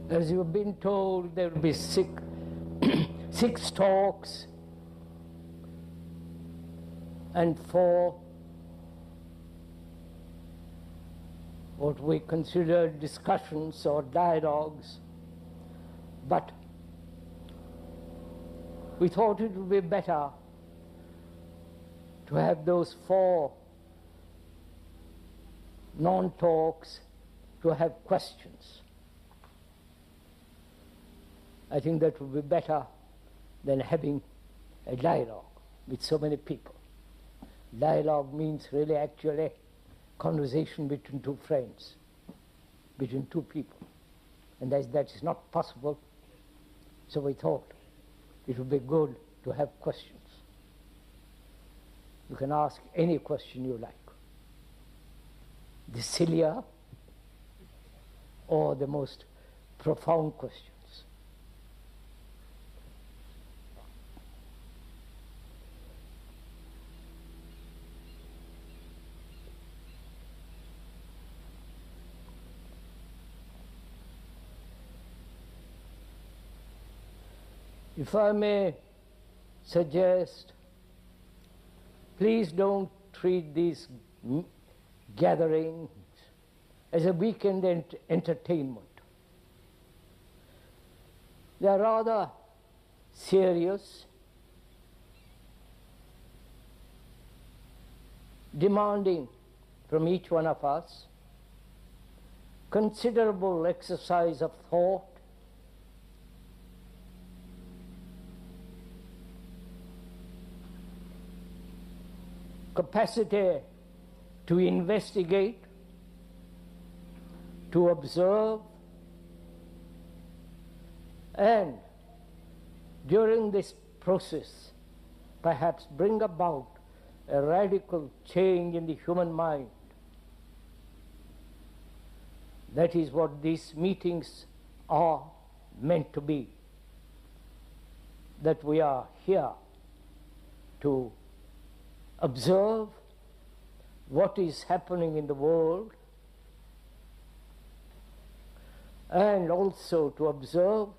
As you've been told, there will be six talks and 4 what we consider discussions or dialogues, but we thought it would be better to have those 4 non-talks, to have questions. I think that would be better than having a dialogue with so many people. Dialogue means really actually conversation between 2 friends, between 2 people. And that is not possible, so we thought it would be good to have questions. You can ask any question you like. The sillier or the most profound questions. If I may suggest, please don't treat these gatherings as a weekend entertainment. They are rather serious, demanding from each one of us considerable exercise of thought, capacity to investigate, to observe, and during this process perhaps bring about a radical change in the human mind. That is what these meetings are meant to be, that we are here to observe what is happening in the world, and also to observe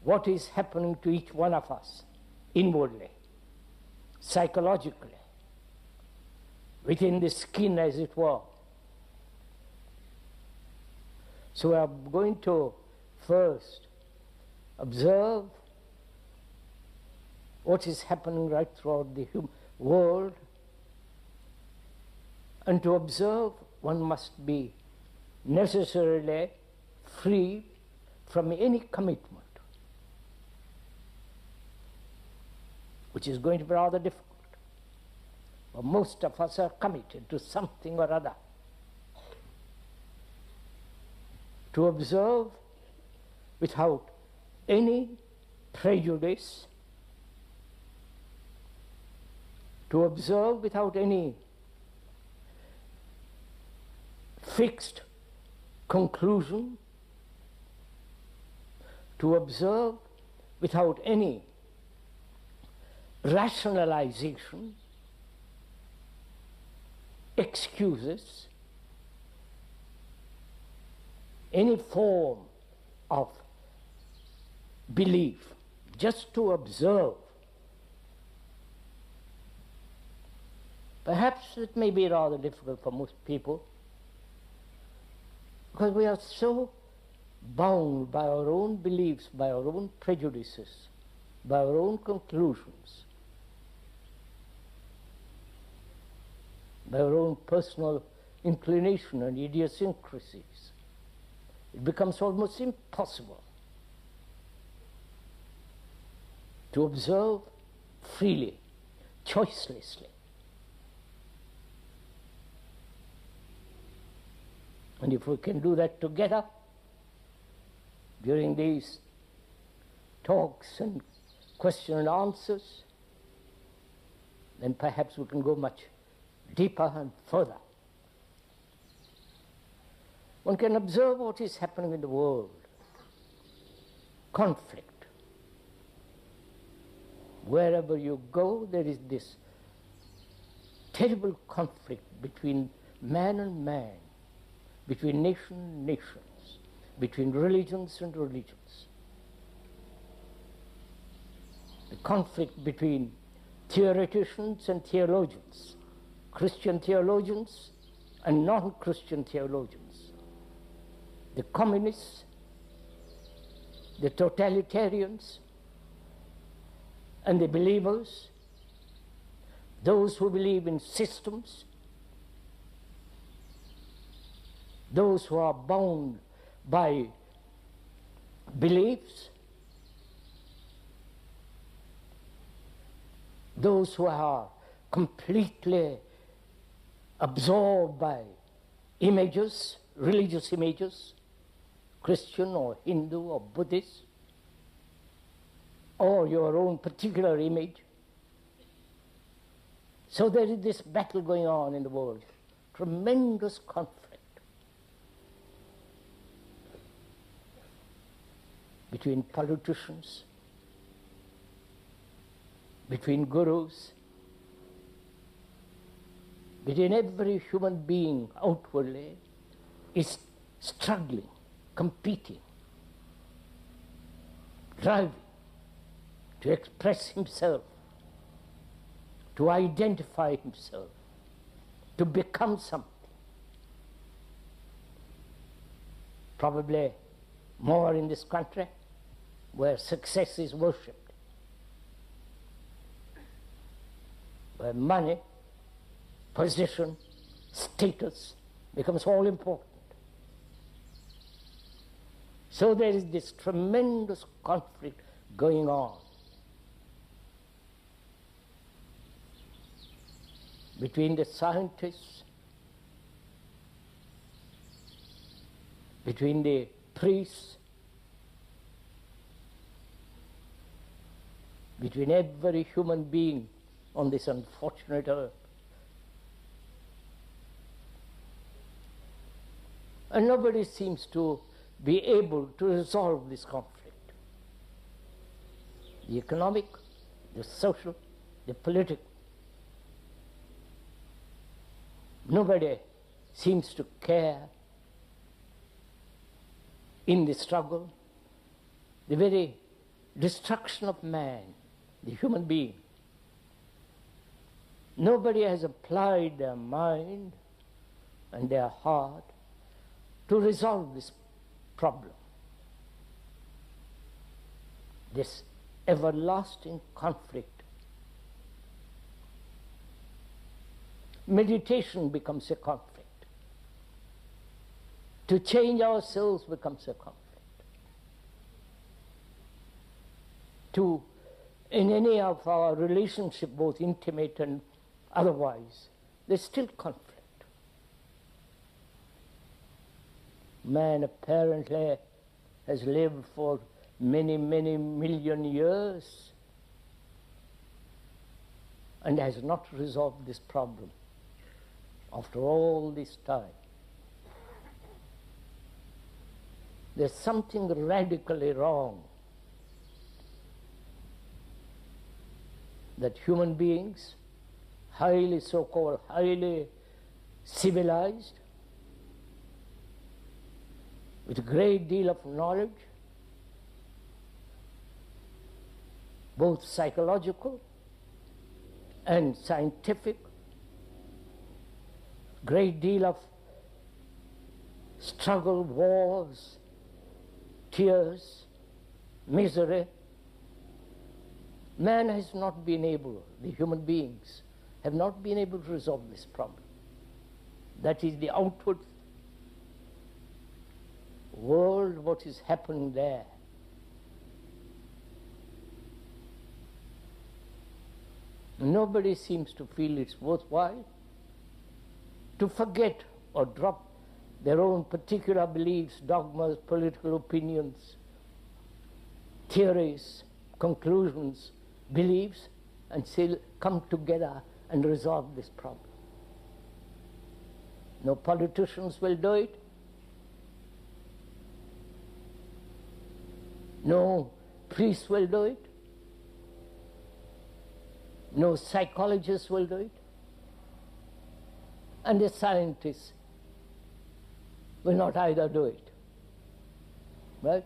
what is happening to each one of us inwardly, psychologically, within the skin, as it were. So we are going to first observe what is happening right throughout the world, and to observe one must be necessarily free from any commitment, which is going to be rather difficult. But most of us are committed to something or other. To observe without any prejudice, to observe without any fixed conclusion, to observe without any rationalization, excuses, any form of belief, just to observe. Perhaps it may be rather difficult for most people, because we are so bound by our own beliefs, by our own prejudices, by our own conclusions, by our own personal inclination and idiosyncrasies. It becomes almost impossible to observe freely, choicelessly. And if we can do that together during these talks and question and answers, then perhaps we can go much deeper and further. One can observe what is happening in the world. Conflict. Wherever you go, there is this terrible conflict between man and man, between nation and nations, between religions and religions, the conflict between theoreticians and theologians, Christian theologians and non-Christian theologians, the communists, the totalitarians, and the believers, those who believe in systems, those who are bound by beliefs, those who are completely absorbed by images, religious images, Christian or Hindu or Buddhist, or your own particular image. So there is this battle going on in the world, tremendous conflict between politicians, between gurus, between every human being outwardly is struggling, competing, driving to express himself, to identify himself, to become something. Probably more in this country where success is worshipped, where money, position, status becomes all important. So there is this tremendous conflict going on between the scientists, between the priests, between every human being on this unfortunate earth. And nobody seems to be able to resolve this conflict. The economic, the social, the political. Nobody seems to care in the struggle, the very destruction of man, the human being. Nobody has applied their mind and their heart to resolve this problem, this everlasting conflict. Meditation becomes a conflict. To change ourselves becomes a conflict. To, in any of our relationship, both intimate and otherwise, there's still conflict. Man apparently has lived for many, many million years and has not resolved this problem after all this time. There's something radically wrong that human beings, highly so-called, highly civilized, with a great deal of knowledge, both psychological and scientific, great deal of struggle, wars, tears, misery. Man has not been able, the human beings have not been able to resolve this problem. That is the outward world, what is happening there. Nobody seems to feel it's worthwhile to forget or drop their own particular beliefs, dogmas, political opinions, theories, conclusions, beliefs, and still come together and resolve this problem. No politicians will do it. No priest will do it. No psychologist will do it. And the scientists will not either do it. Right?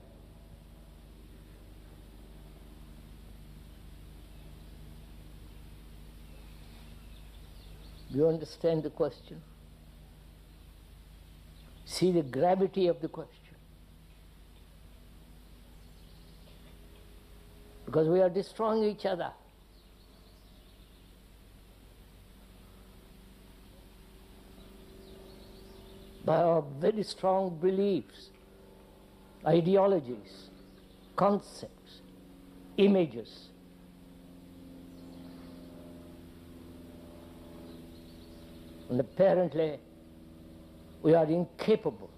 Do you understand the question? See the gravity of the question. Because we are destroying each other. By our very strong beliefs, ideologies, concepts, images. And apparently, we are incapable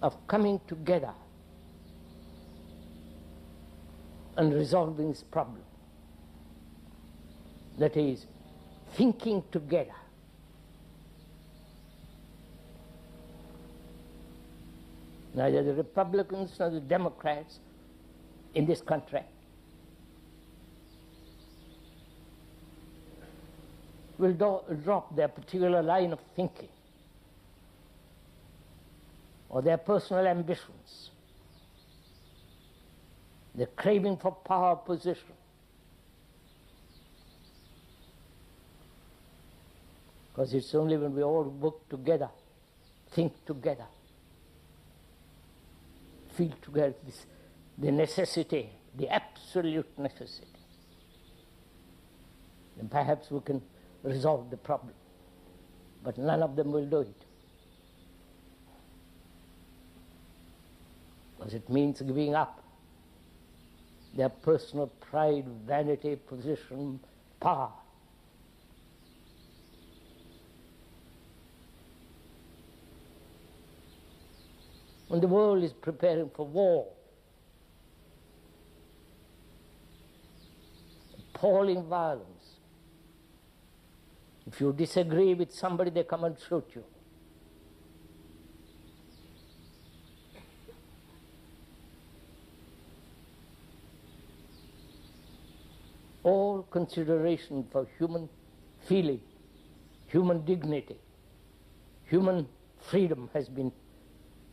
of coming together and resolving this problem. That is, thinking together. Neither the Republicans nor the Democrats in this country will drop their particular line of thinking or their personal ambitions, the craving for power, position. Because it's only when we all work together, think together, feel together the necessity, the absolute necessity, then perhaps we can resolve the problem. But none of them will do it. Because it means giving up their personal pride, vanity, position, power. When the world is preparing for war, appalling violence. If you disagree with somebody, they come and shoot you. All consideration for human feeling, human dignity, human freedom has been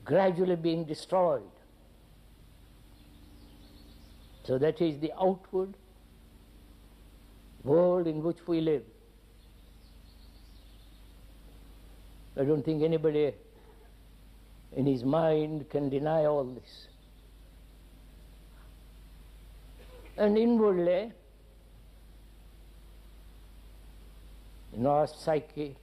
gradually being destroyed. So that is the outward world in which we live. I don't think anybody in his mind can deny all this. And inwardly, in our psyche,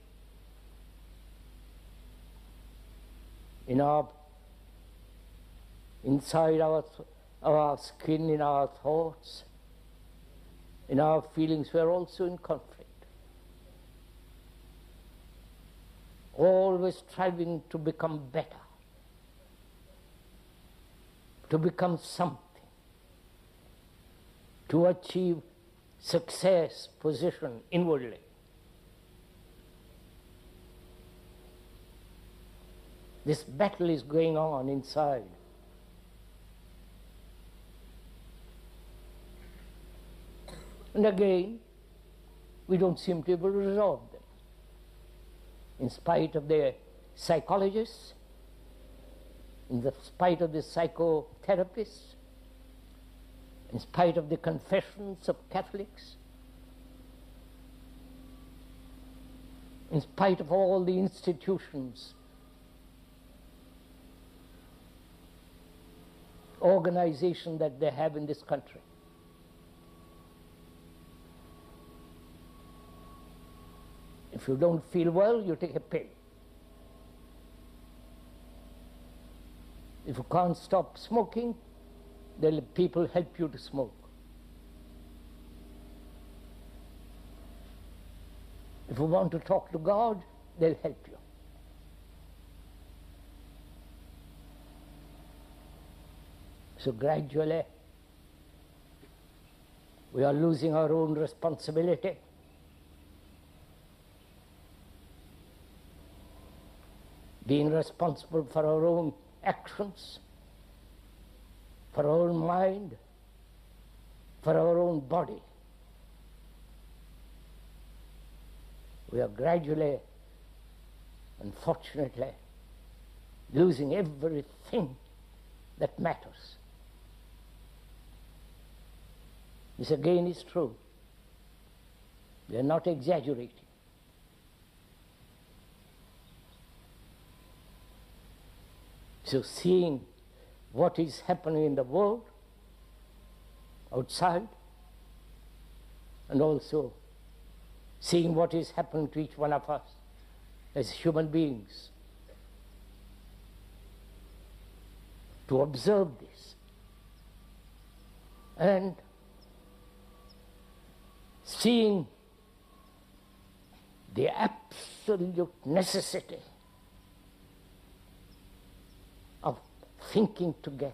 inside our skin, in our thoughts, in our feelings, we are also in conflict. Always striving to become better, to become something, to achieve success, position inwardly. This battle is going on inside. And again, we don't seem to be able to resolve them. In spite of the psychologists, in spite of the psychotherapists, in spite of the confessions of Catholics, in spite of all the institutions, organization that they have in this country. If you don't feel well, you take a pill. If you can't stop smoking, then people help you to smoke. If you want to talk to God, they'll help you. So gradually, we are losing our own responsibility. Being responsible for our own actions, for our own mind, for our own body. We are gradually, unfortunately, losing everything that matters. This again is true. We are not exaggerating. So seeing what is happening in the world outside, and also seeing what is happening to each one of us as human beings, to observe this and seeing the absolute necessity of thinking together.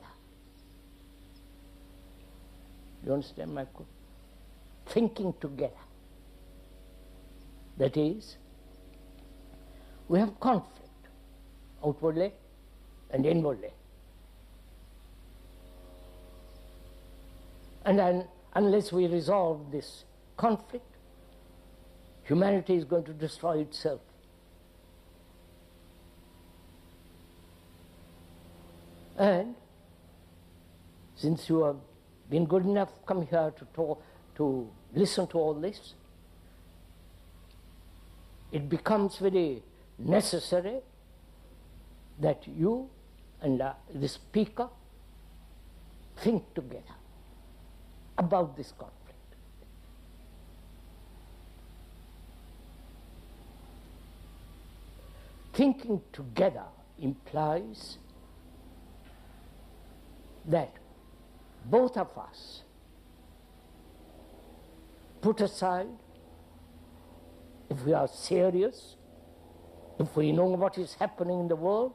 You understand my quote? Thinking together. That is, we have conflict, outwardly and inwardly. And then, unless we resolve this conflict, humanity is going to destroy itself. And since you have been good enough to come here to talk, to listen to all this, it becomes very necessary that you and the speaker think together about this conflict. Thinking together implies that both of us put aside, if we are serious, if we know what is happening in the world,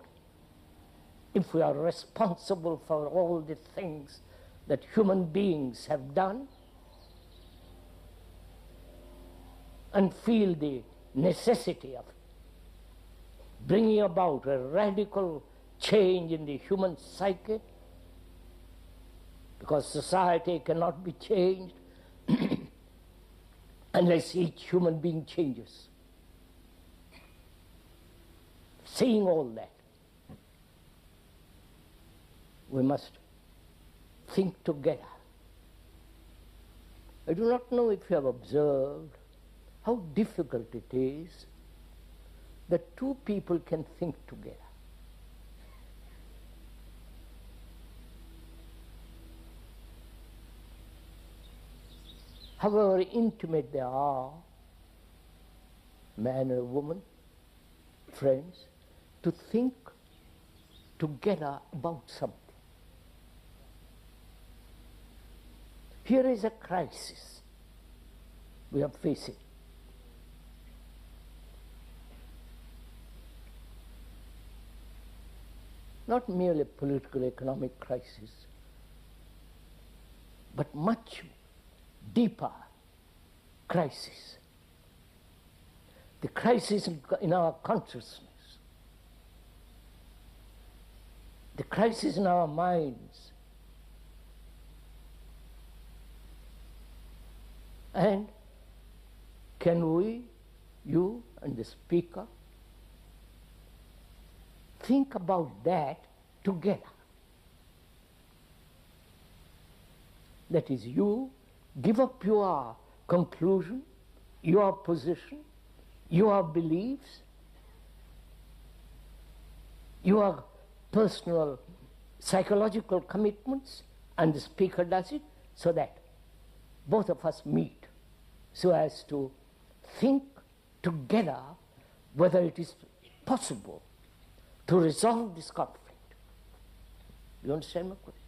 if we are responsible for all the things that human beings have done, and feel the necessity of bringing about a radical change in the human psyche, because society cannot be changed unless each human being changes. Seeing all that, we must think together. I do not know if you have observed how difficult it is that two people can think together. However intimate they are, man or woman, friends, to think together about something. Here is a crisis we are facing. Not merely a political economic crisis, but much deeper crisis. The crisis in our consciousness, the crisis in our minds. And can we, you and the speaker, think about that together? That is, you give up your conclusion, your position, your beliefs, your personal psychological commitments, and the speaker does it, so that both of us meet so as to think together whether it is possible to resolve this conflict. You understand my question?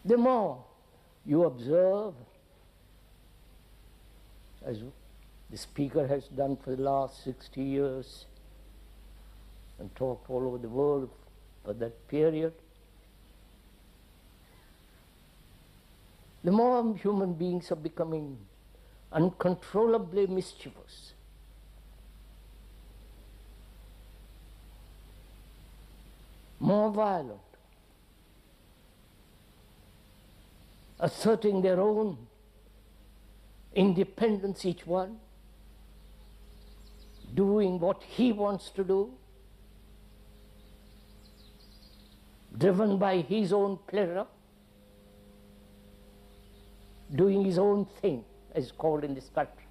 The more you observe, as the speaker has done for the last 60 years, and talked all over the world for that period, the more human beings are becoming uncontrollably mischievous. More violent. asserting their own independence, each one, doing what he wants to do, driven by his own pleasure, doing his own thing, as called in this country.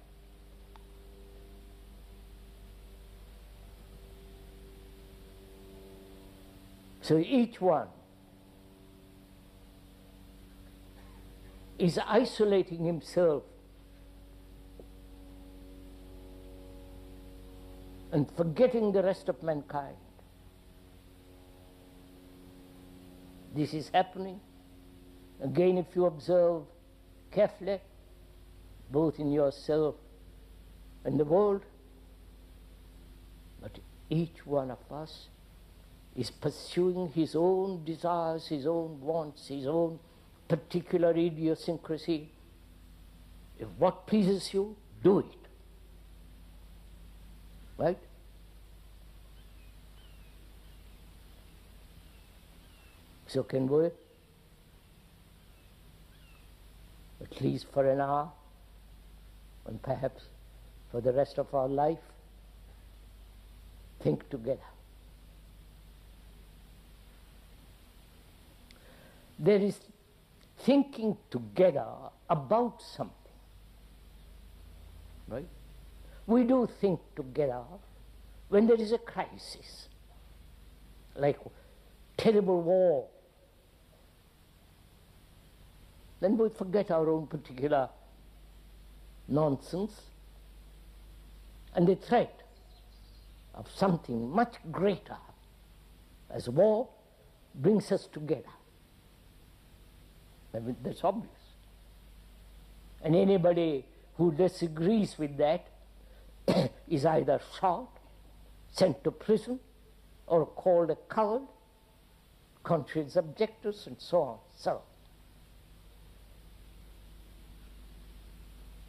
So each one is isolating himself and forgetting the rest of mankind. This is happening, again, if you observe carefully, both in yourself and the world. But each one of us is pursuing his own desires, his own wants, his own particular idiosyncrasy. If what pleases you, do it. Right? So can we, at least for an hour, and perhaps for the rest of our life, think together. There is thinking together about something, right? We do think together when there is a crisis, like terrible war. Then we forget our own particular nonsense, and the threat of something much greater as war brings us together. I mean, that's obvious. And anybody who disagrees with that is either shot, sent to prison, or called a coward, conscience objectors, and so on.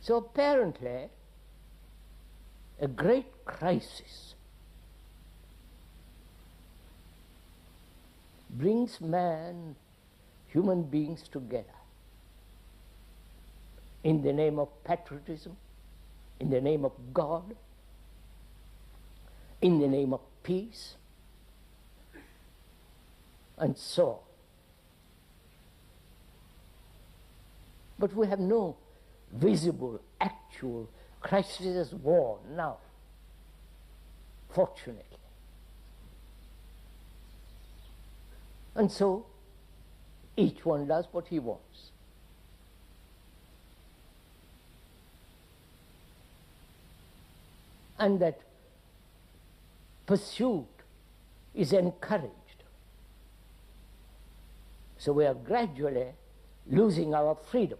So apparently, a great crisis brings human beings together in the name of patriotism, in the name of God, in the name of peace, and so on. But we have no visible, actual crisis as war now, fortunately. And so, each one does what he wants. And that pursuit is encouraged. So we are gradually losing our freedom.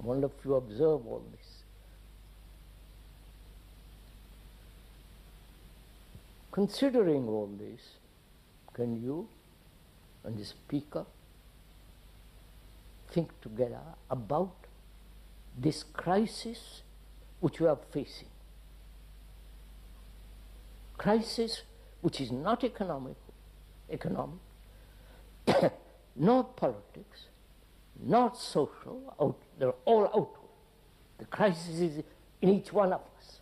I wonder if you observe all this. Considering all this, can you and the speaker think together about this crisis which we are facing? Crisis which is not economic, nor politics, not social, they're all outward. The crisis is in each one of us.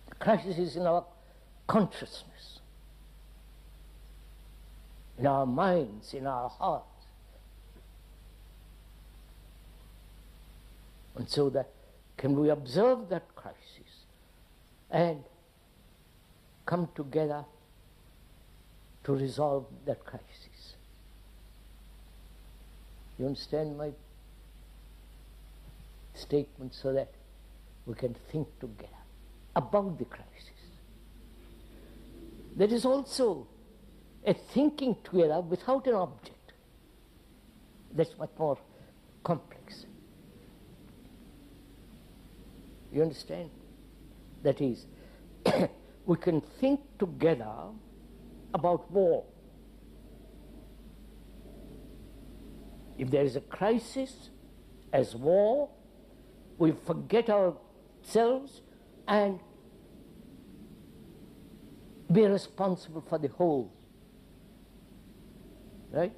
The crisis is in our consciousness, in our minds, in our hearts. And so that can we observe that crisis and come together to resolve that crisis? You understand my statement, so that we can think together about the crisis. There is also a thinking together without an object. That's much more complex. You understand? That is, we can think together about war. If there is a crisis as war, we forget ourselves and be responsible for the whole. right?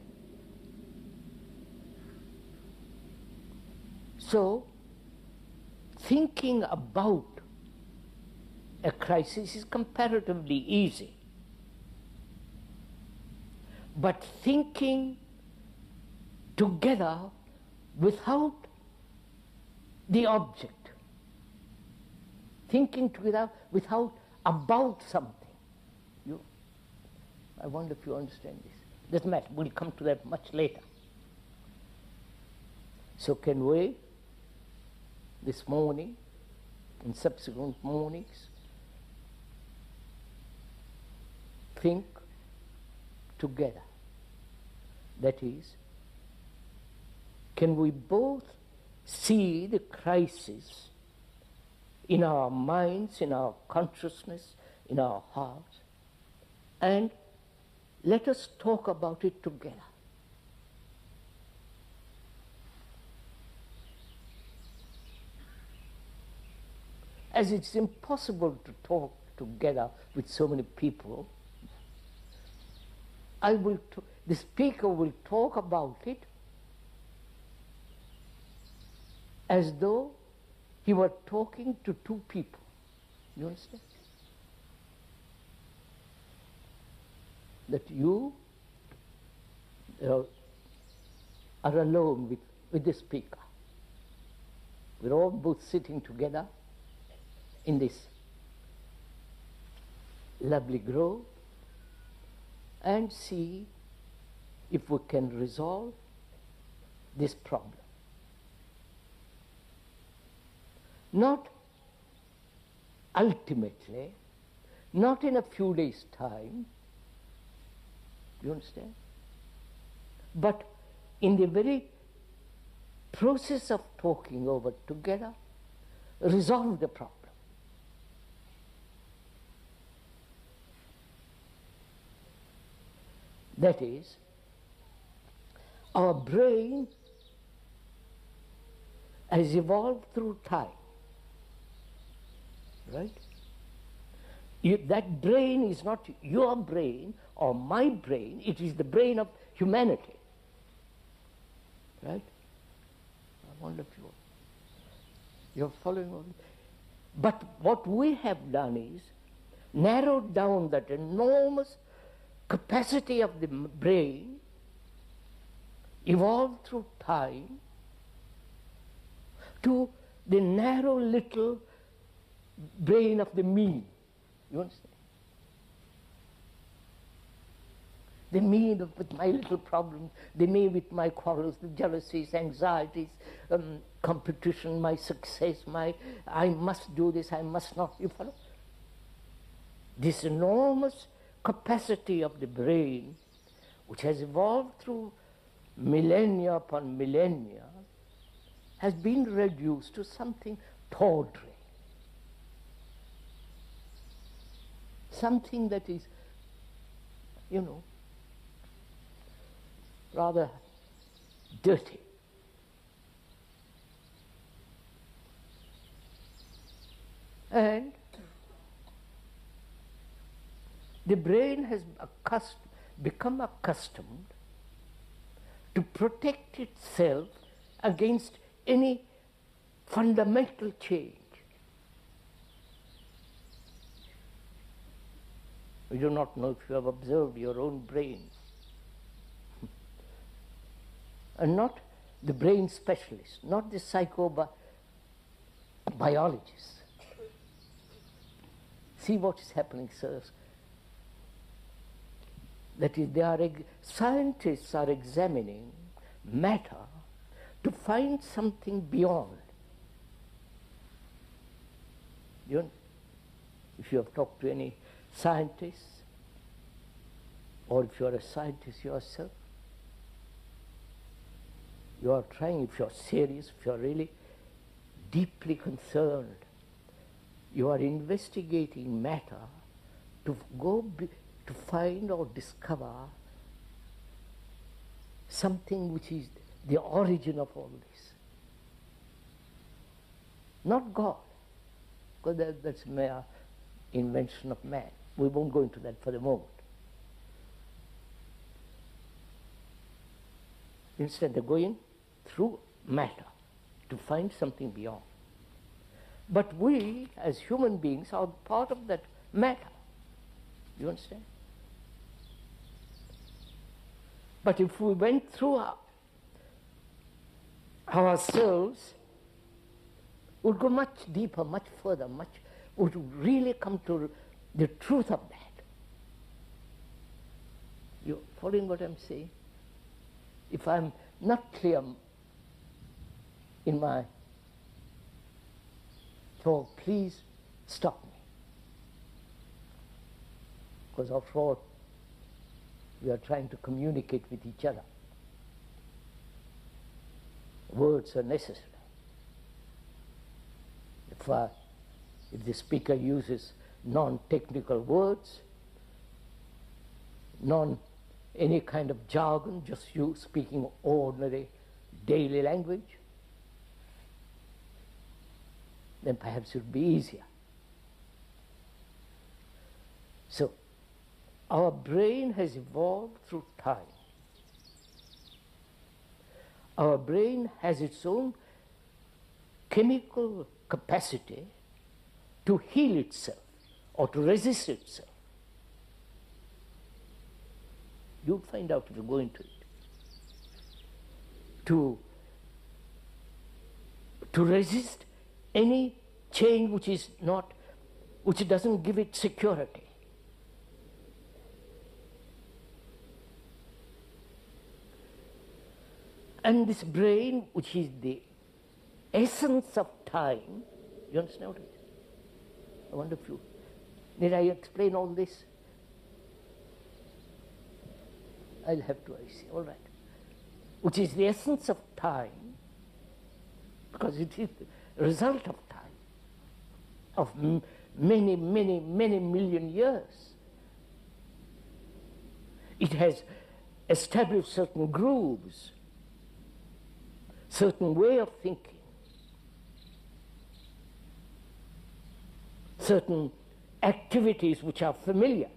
So, thinking about a crisis is comparatively easy. But thinking together without the object, thinking together without about something. I wonder if you understand this. Doesn't matter, we'll come to that much later. So can we, this morning and subsequent mornings, think together? That is, can we both see the crisis in our minds, in our consciousness, in our hearts, and let us talk about it together. As it's impossible to talk together with so many people, the speaker will talk about it as though he were talking to two people. You understand? That you are alone with the speaker. We're all both sitting together in this lovely grove and see if we can resolve this problem. Not ultimately, not in a few days' time, you understand? But in the very process of talking over together, resolve the problem. That is, our brain has evolved through time, right? That brain is not your brain or my brain, it is the brain of humanity, right? I wonder if you're following on. But what we have done is narrowed down that enormous capacity of the brain, evolved through time, to the narrow little brain of the me. You understand? The me with my little problems, the me with my quarrels, the jealousies, anxieties, competition, my success, I must do this, I must not. You follow? This enormous capacity of the brain, which has evolved through millennia upon millennia, has been reduced to something tawdry. Something that is, rather dirty. And the brain has become accustomed to protect itself against any fundamental change. We do not know if you have observed your own brain. And not the brain specialist, not the psychobiologist. See what is happening, sirs. That is, scientists are examining matter to find something beyond. If you have talked to any scientists, or if you are a scientist yourself, you are trying, if you are serious, if you are really deeply concerned, you are investigating matter to to find or discover something which is the origin of all this. Not God, because that's mere invention of man. We won't go into that for the moment. Instead, they're going through matter to find something beyond. But we, as human beings, are part of that matter. You understand? But if we went through ourselves, would go much deeper, much further, would really come to the truth of that. You following what I'm saying? If I'm not clear in my talk, please stop me. Because after all, we are trying to communicate with each other. Words are necessary. If the speaker uses non-technical words, any kind of jargon, just you speaking ordinary daily language, then perhaps it would be easier. So, our brain has evolved through time. Our brain has its own chemical capacity to heal itself or to resist itself. You'll find out if you go into it. To resist any change which doesn't give it security. And this brain, which is the essence of time, you understand what it is? I wonder if you, need I explain all this? I'll have to, I see, all right. Which is the essence of time, because it is the result of time, of many, many, many million years. It has established certain grooves, certain way of thinking, certain activities which are familiar,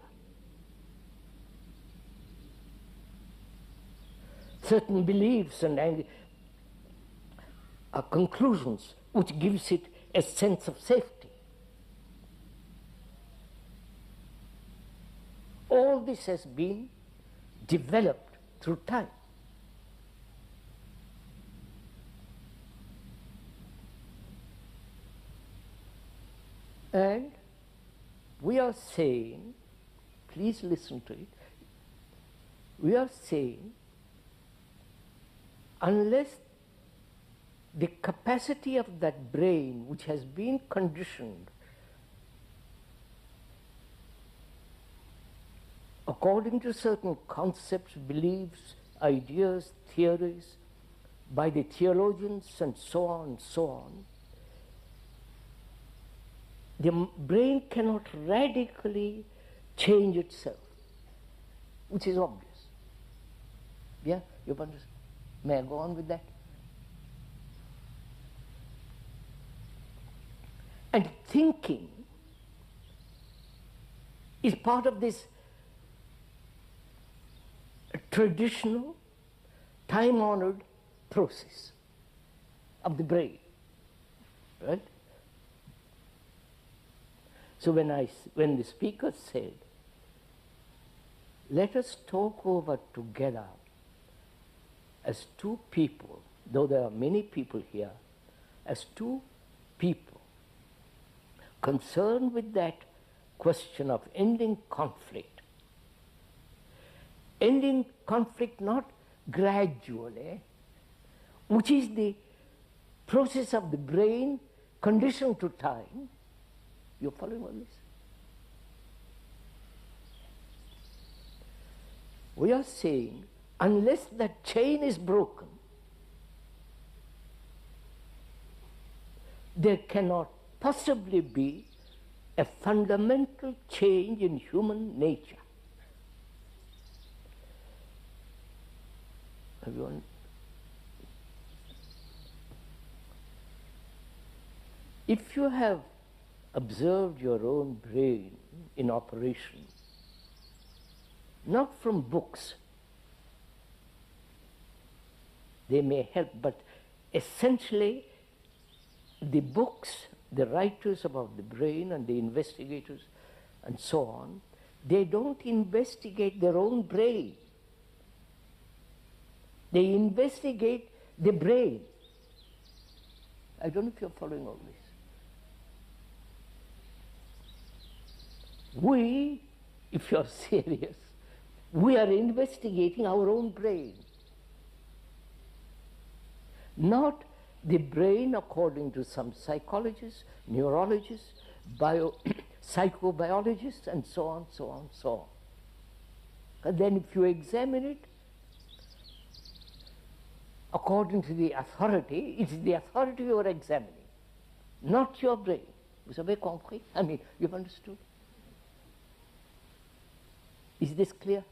certain beliefs and conclusions which gives it a sense of safety. All this has been developed through time. And we are saying, please listen to it, we are saying, unless the capacity of that brain which has been conditioned according to certain concepts, beliefs, ideas, theories, by the theologians and so on, the brain cannot radically change itself, which is obvious. Yeah, you understand? May I go on with that? And thinking is part of this traditional, time-honored process of the brain, right? So when the speaker said, let us talk over together as two people, though there are many people here, as two people concerned with that question of ending conflict not gradually, which is the process of the brain conditioned to time. You're following all this? We are saying, unless that chain is broken, there cannot possibly be a fundamental change in human nature. Everyone? If you have observed your own brain in operation, not from books, They may help, but essentially the books, the writers about the brain and the investigators and so on, they don't investigate their own brain. They investigate the brain. I don't know if you're following all this. We, if you're serious, we are investigating our own brain. Not the brain according to some psychologists, neurologists, psychobiologists, and so on, so on, so on. And then if you examine it, according to the authority, it's the authority you are examining, not your brain. Vous avez compris? I mean, you've understood? Is this clear?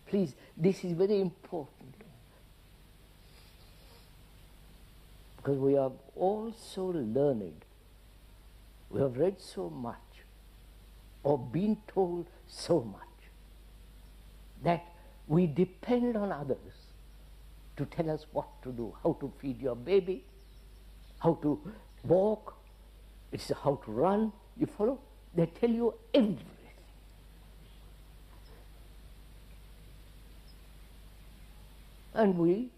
Please, this is very important. Because we are all so learned. We have read so much, or been told so much, that we depend on others to tell us what to do, how to feed your baby, how to walk, it's how to run, you follow? They tell you everything. And we,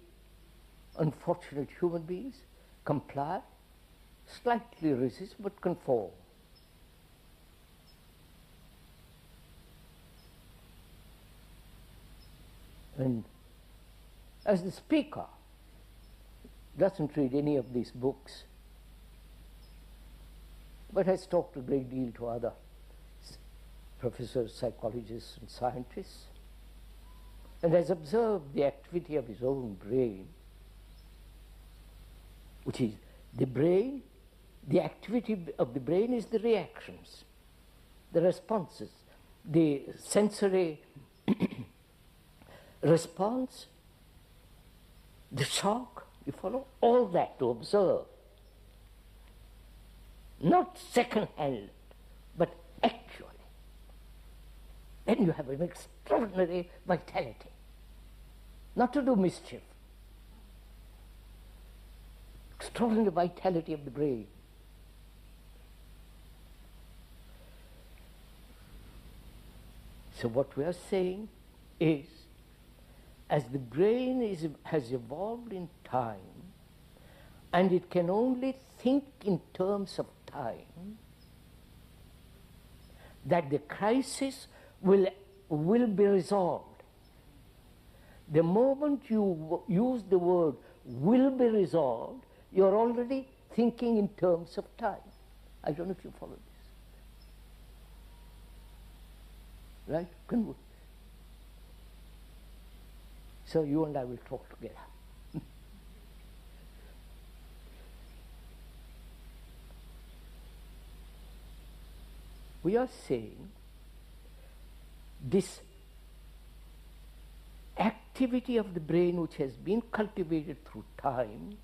unfortunate human beings, comply, slightly resist, but conform. And as the speaker doesn't read any of these books, but has talked a great deal to other professors, psychologists, and scientists, and has observed the activity of his own brain, which is the brain, the activity of the brain is the reactions, the responses, the sensory response, the shock, you follow? All that to observe. Not second-hand, but actually. Then you have an extraordinary vitality. Not to do mischief. Extraordinary vitality of the brain. So what we are saying is, as the brain has evolved in time, and it can only think in terms of time, that the crisis will be resolved. The moment you use the word will be resolved, you're already thinking in terms of time. I don't know if you follow this. Right? Conduite. So you and I will talk together. We are saying this activity of the brain which has been cultivated through time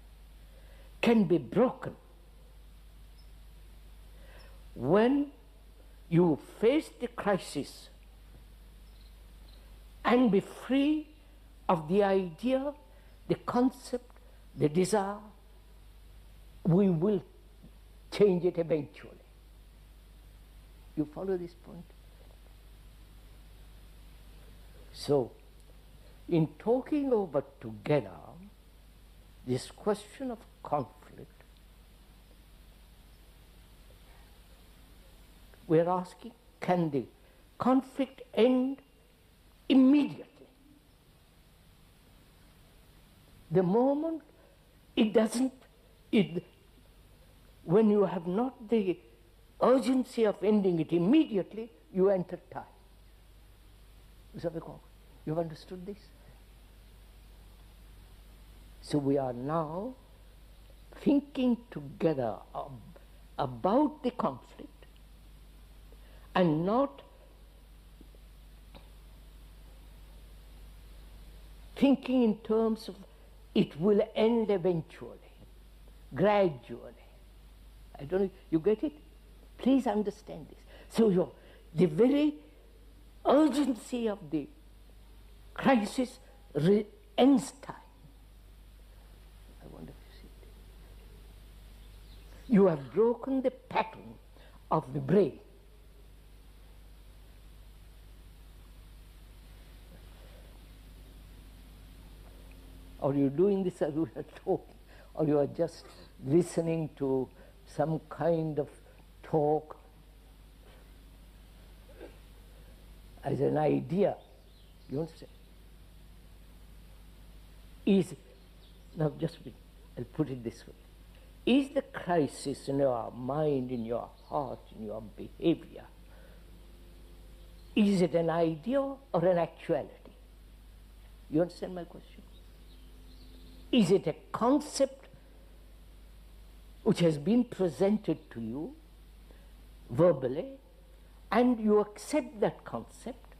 can be broken when you face the crisis and be free of the idea, the concept, the desire. We will change it eventually. You follow this point? So, in talking over together this question of conflict, we are asking, can the conflict end immediately? The moment it doesn't, when you have not the urgency of ending it immediately, you enter time. You've understood this? So we are now thinking together about the conflict and not thinking in terms of it will end eventually, gradually. I don't know, you get it? Please understand this. So the very urgency of the crisis ends time. You have broken the pattern of the brain. Or you're doing this as we are talking, or you are just listening to some kind of talk as an idea. You understand? Now just a minute, I'll put it this way. Is the crisis in your mind, in your heart, in your behavior, is it an idea or an actuality? You understand my question? Is it a concept which has been presented to you verbally, and you accept that concept,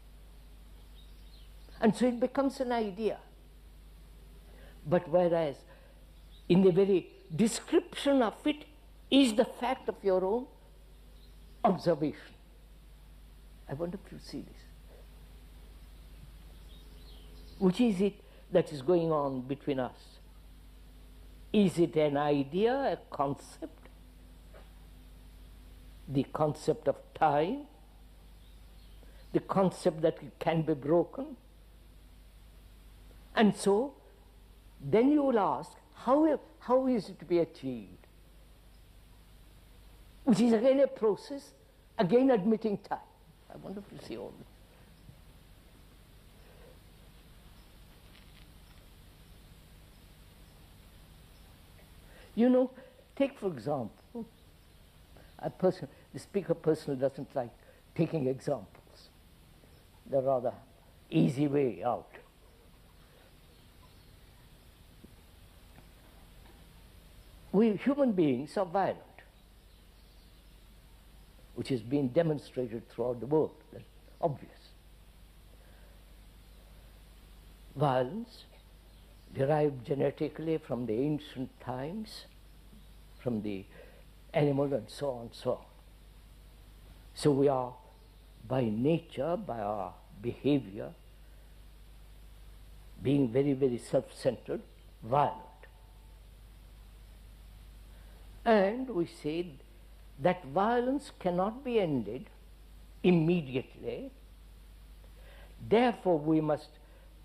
and so it becomes an idea? But whereas in the very description of it is the fact of your own observation. I wonder if you see this. Which is it that is going on between us? Is it an idea, a concept? The concept of time? The concept that it can be broken? And so, then you will ask, how is it to be achieved? Which is again a process, again admitting time. I wonder if you see all this. You know, take for example, the speaker personally doesn't like taking examples. They're rather easy way out. We human beings are violent, which has been demonstrated throughout the world. That's obvious. Violence derived genetically from the ancient times, from the animal and so on and so on. So we are, by nature, by our behavior, being very, very self-centered, violent. And we say that violence cannot be ended immediately. Therefore, we must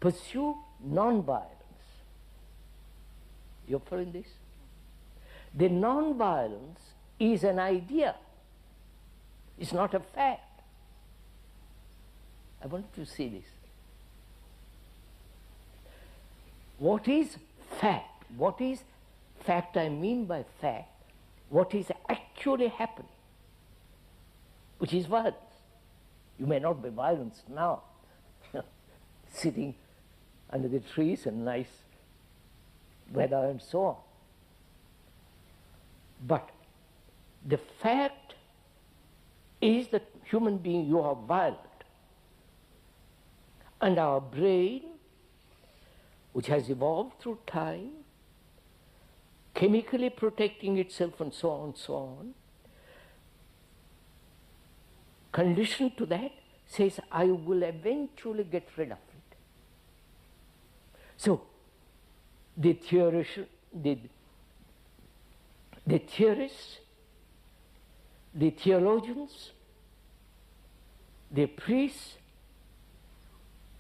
pursue non-violence. You're following this? The non-violence is an idea. It's not a fact. I want you to see this. What is fact? What is fact? I mean by fact, what is actually happening, which is violence. You may not be violent now, sitting under the trees and nice weather and so on. But the fact is that human being, you are violent. And our brain, which has evolved through time, chemically protecting itself and so on, conditioned to that, says, I will eventually get rid of it. So, the theorists, the theologians, the priests,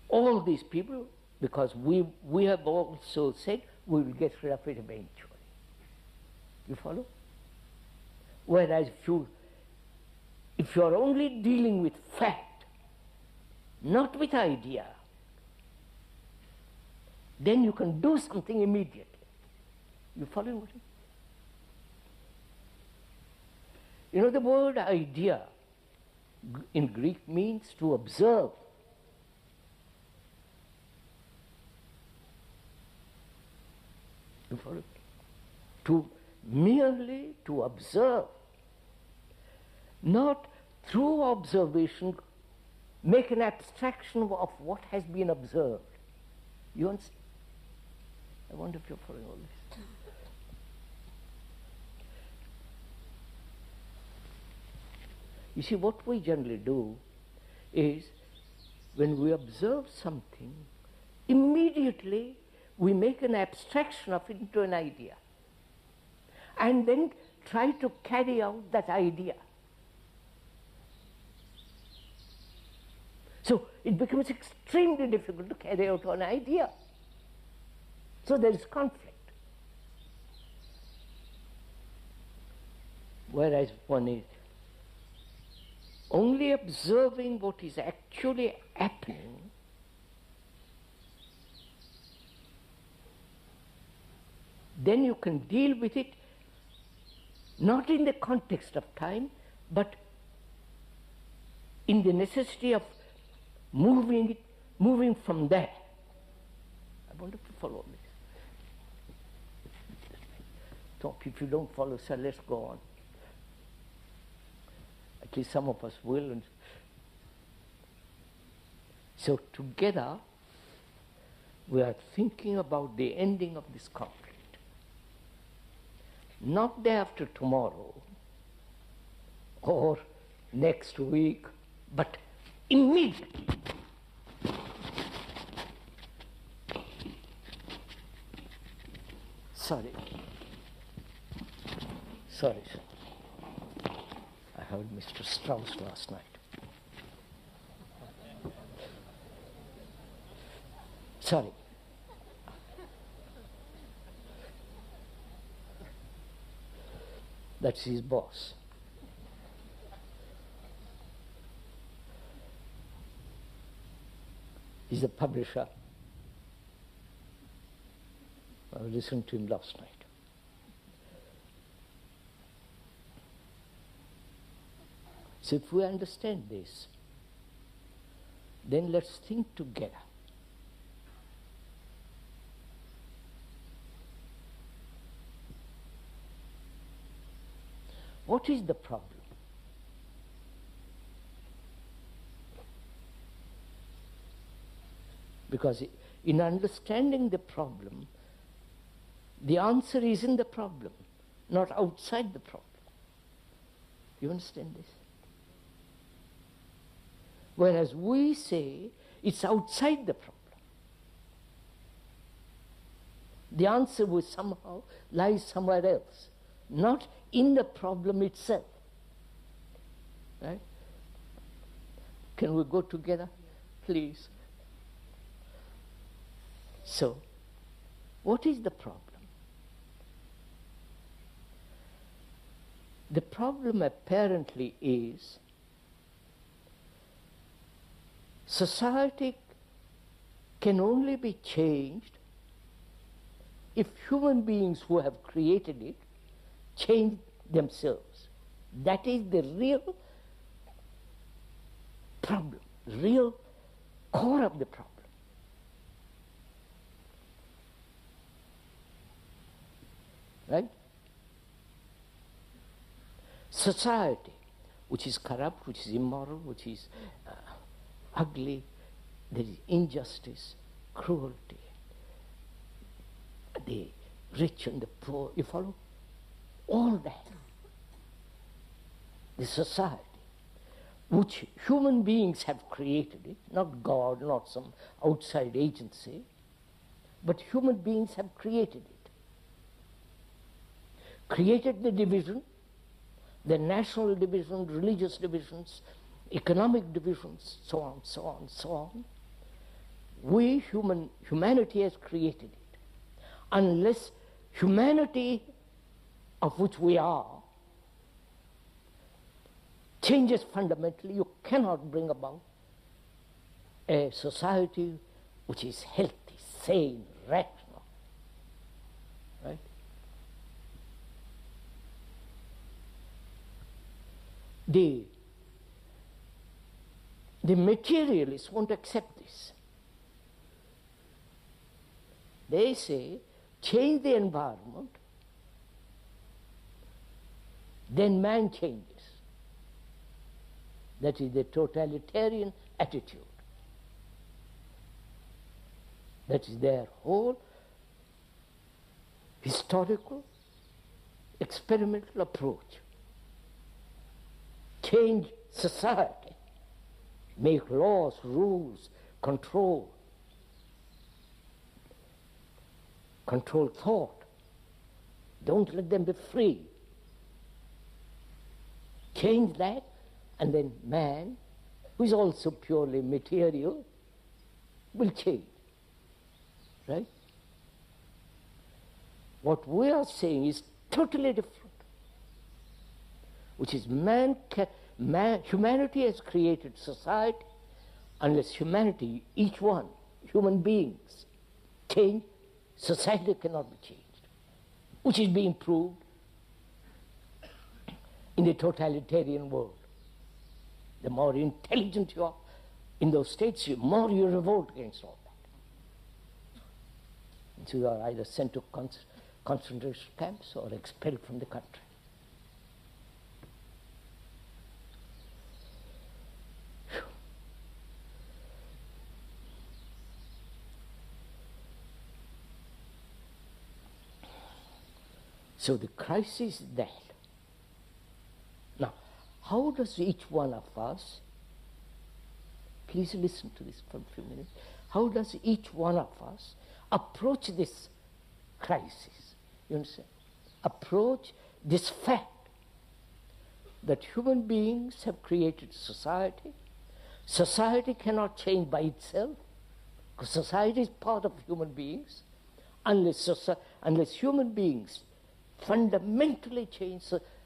all these people, because we have also said we will get rid of it eventually. You follow? Whereas if you are only dealing with fact, not with idea, then you can do something immediately. You following what I mean? You know, the word idea in Greek means to observe. You follow? Merely to observe, not through observation make an abstraction of what has been observed. You understand? I wonder if you're following all this. You see, what we generally do is, when we observe something, immediately we make an abstraction of it into an idea. And then try to carry out that idea. So it becomes extremely difficult to carry out an idea. So there is conflict. Whereas one is only observing what is actually happening, then you can deal with it not in the context of time, but in the necessity of moving from there. I want you to follow this. So if you don't follow, sir, let's go on. At least some of us will. And so together, we are thinking about the ending of this conflict. Not day after tomorrow or next week, but immediately. Sorry, sir. I heard Mr. Strauss last night. Sorry. That's his boss. He's a publisher. I listened to him last night. So if we understand this, then let's think together. What is the problem? Because in understanding the problem, the answer is in the problem, not outside the problem. You understand this? Whereas we say it's outside the problem. The answer will somehow lies somewhere else, not in the problem itself. Right? Can we go together, please? So, what is the problem? The problem apparently is society can only be changed if human beings who have created it change themselves. That is the real problem, the real core of the problem. Right? Society, which is corrupt, which is immoral, which is ugly, there is injustice, cruelty, the rich and the poor, you follow? All that. The society, which human beings have created it, not God, not some outside agency, but human beings have created it. Created the division, the national division, religious divisions, economic divisions, so on, so on, so on. Humanity has created it. Unless humanity, of which we are, changes fundamentally, you cannot bring about a society which is healthy, sane, rational. Right? The materialists won't accept this. They say, change the environment, then man changes. That is the totalitarian attitude. That is their whole historical, experimental approach. Change society, make laws, rules, control thought. Don't let them be free. Change that, and then man, who is also purely material, will change. Right? What we are saying is totally different. Which is humanity has created society. Unless humanity, each one, human beings, change, society cannot be changed. Which is being proved in the totalitarian world. The more intelligent you are in those states, the more you revolt against all that. And so you are either sent to concentration camps or expelled from the country. So the crisis is that. Now, how does each one of us, please listen to this for a few minutes, how does each one of us approach this crisis? You understand? Approach this fact that human beings have created society. Society cannot change by itself, because society is part of human beings. Unless human beings fundamentally change,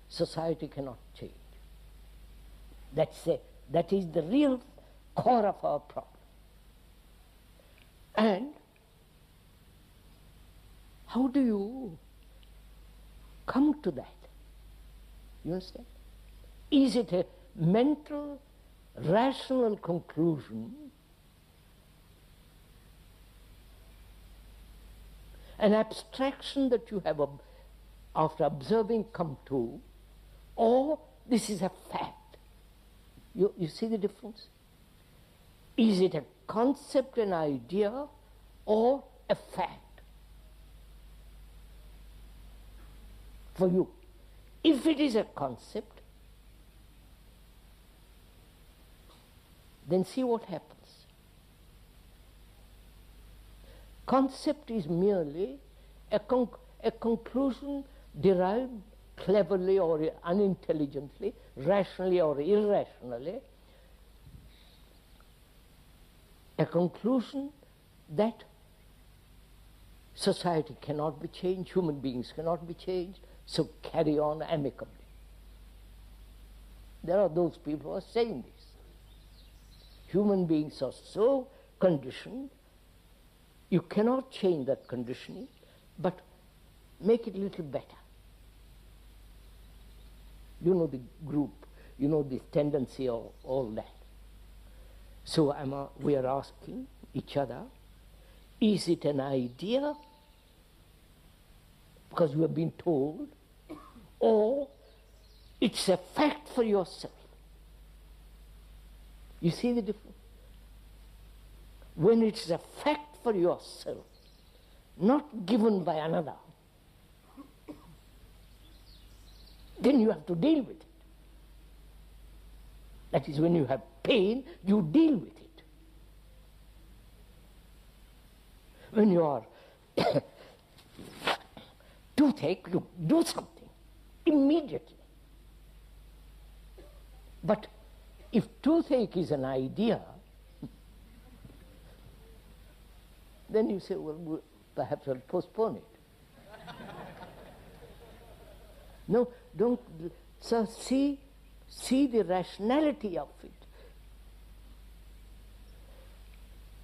society cannot change. That is the real core of our problem. And how do you come to that? You understand? Is it a mental, rational conclusion, an abstraction that you have after observing come to, or this is a fact? You see the difference? Is it a concept, an idea, or a fact for you? If it is a concept, then see what happens. Concept is merely a conclusion derived cleverly or unintelligently, rationally or irrationally, a conclusion that society cannot be changed, human beings cannot be changed, so carry on amicably. There are those people who are saying this. Human beings are so conditioned, you cannot change that conditioning, but make it a little better. You know the group, you know the tendency of all that. So we are asking each other, is it an idea, because you have been told, or it's a fact for yourself? You see the difference? When it's a fact for yourself, not given by another, then you have to deal with it. That is, when you have pain, you deal with it. When you are toothache, you do something immediately. But if toothache is an idea, then you say, well, perhaps I'll postpone it. No, don't. So see the rationality of it.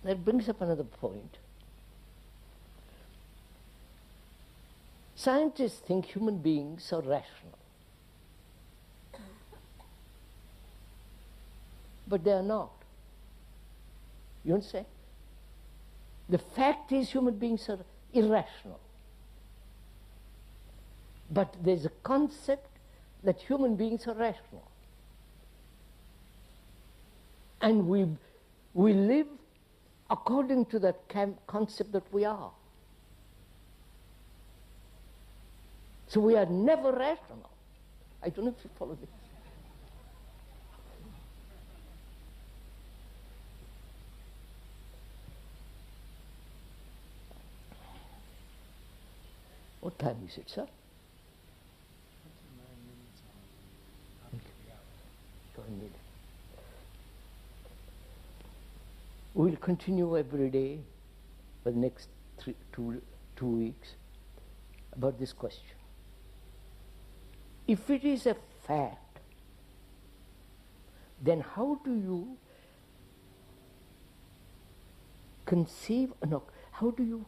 That brings up another point. Scientists think human beings are rational. But they are not. You understand? The fact is human beings are irrational. But there's a concept that human beings are rational. And we live according to that concept that we are. So we are never rational. I don't know if you follow this. What time is it, sir? we'll continue every day for the next 2 weeks about this question. If it is a fact, then how do you conceive, no, how do you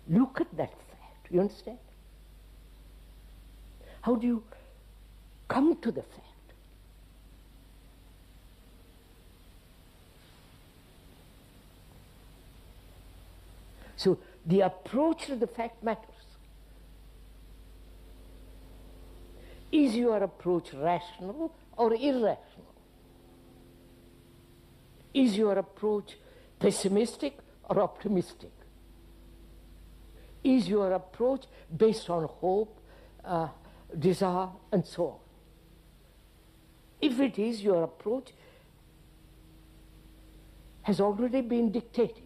look at that fact? You understand? How do you come to the fact? So the approach to the fact matters. Is your approach rational or irrational? Is your approach pessimistic or optimistic? Is your approach based on hope, desire, and so on? If it is, your approach has already been dictated.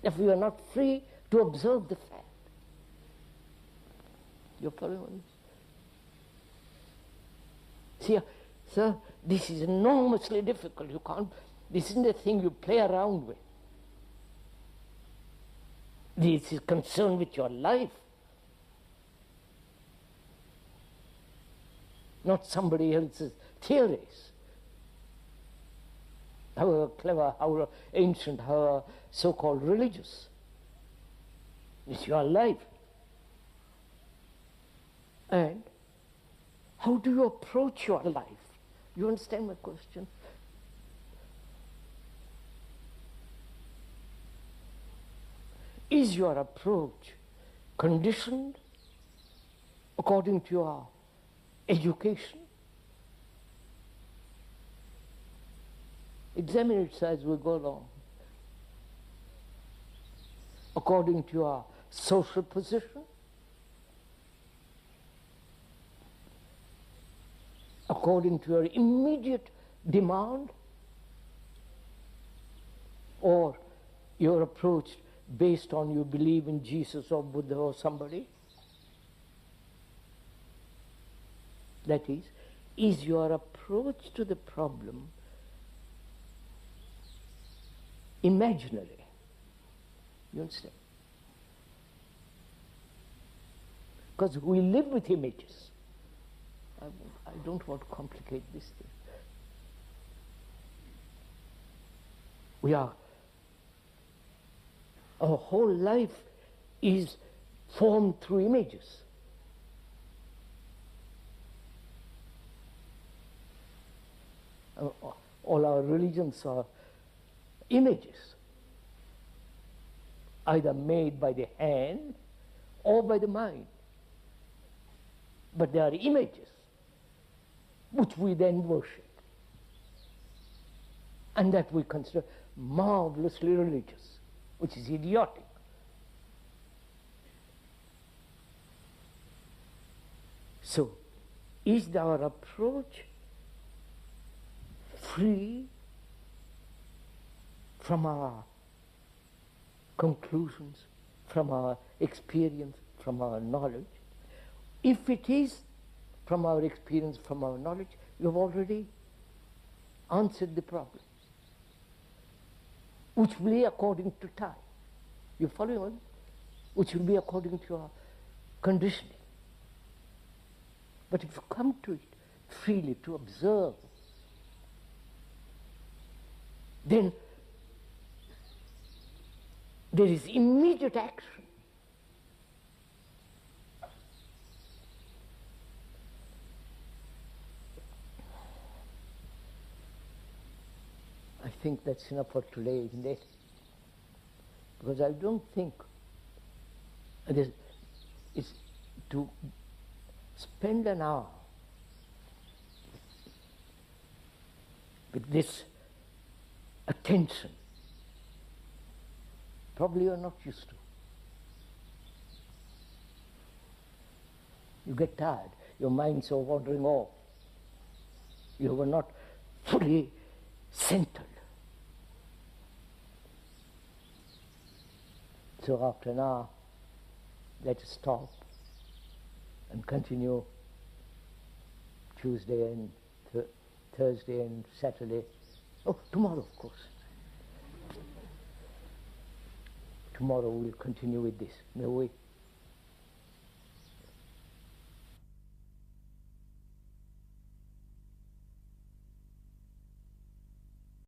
If we are not free to observe the fact. You're following? See, sir, this is enormously difficult. You can't, this isn't a thing you play around with. This is concerned with your life, not somebody else's theories. However clever, however ancient, however so-called religious. It's your life. And how do you approach your life? You understand my question? Is your approach conditioned according to your education? Examine it as we go along. According to your social position? According to your immediate demand? Or your approach based on you believe in Jesus or Buddha or somebody? That is your approach to the problem imaginary? You understand? Because we live with images. I don't want to complicate this thing. Our whole life is formed through images. All our religions are images, either made by the hand or by the mind. But they are images which we then worship, and that we consider marvelously religious, which is idiotic. So, is our approach free from our conclusions, from our experience, from our knowledge? If it is from our experience, from our knowledge, you have already answered the problem, which will be according to time. You follow on? Which will be according to your conditioning. But if you come to it freely to observe, then there is immediate action. I think that's enough for today, isn't it? Because I don't think it's to spend an hour with this attention. Probably you're not used to. You get tired. Your mind's so wandering off. You were not fully centered. So after an hour, let us stop and continue Tuesday and Thursday and Saturday Oh, tomorrow, of course. Tomorrow we'll continue with this. May we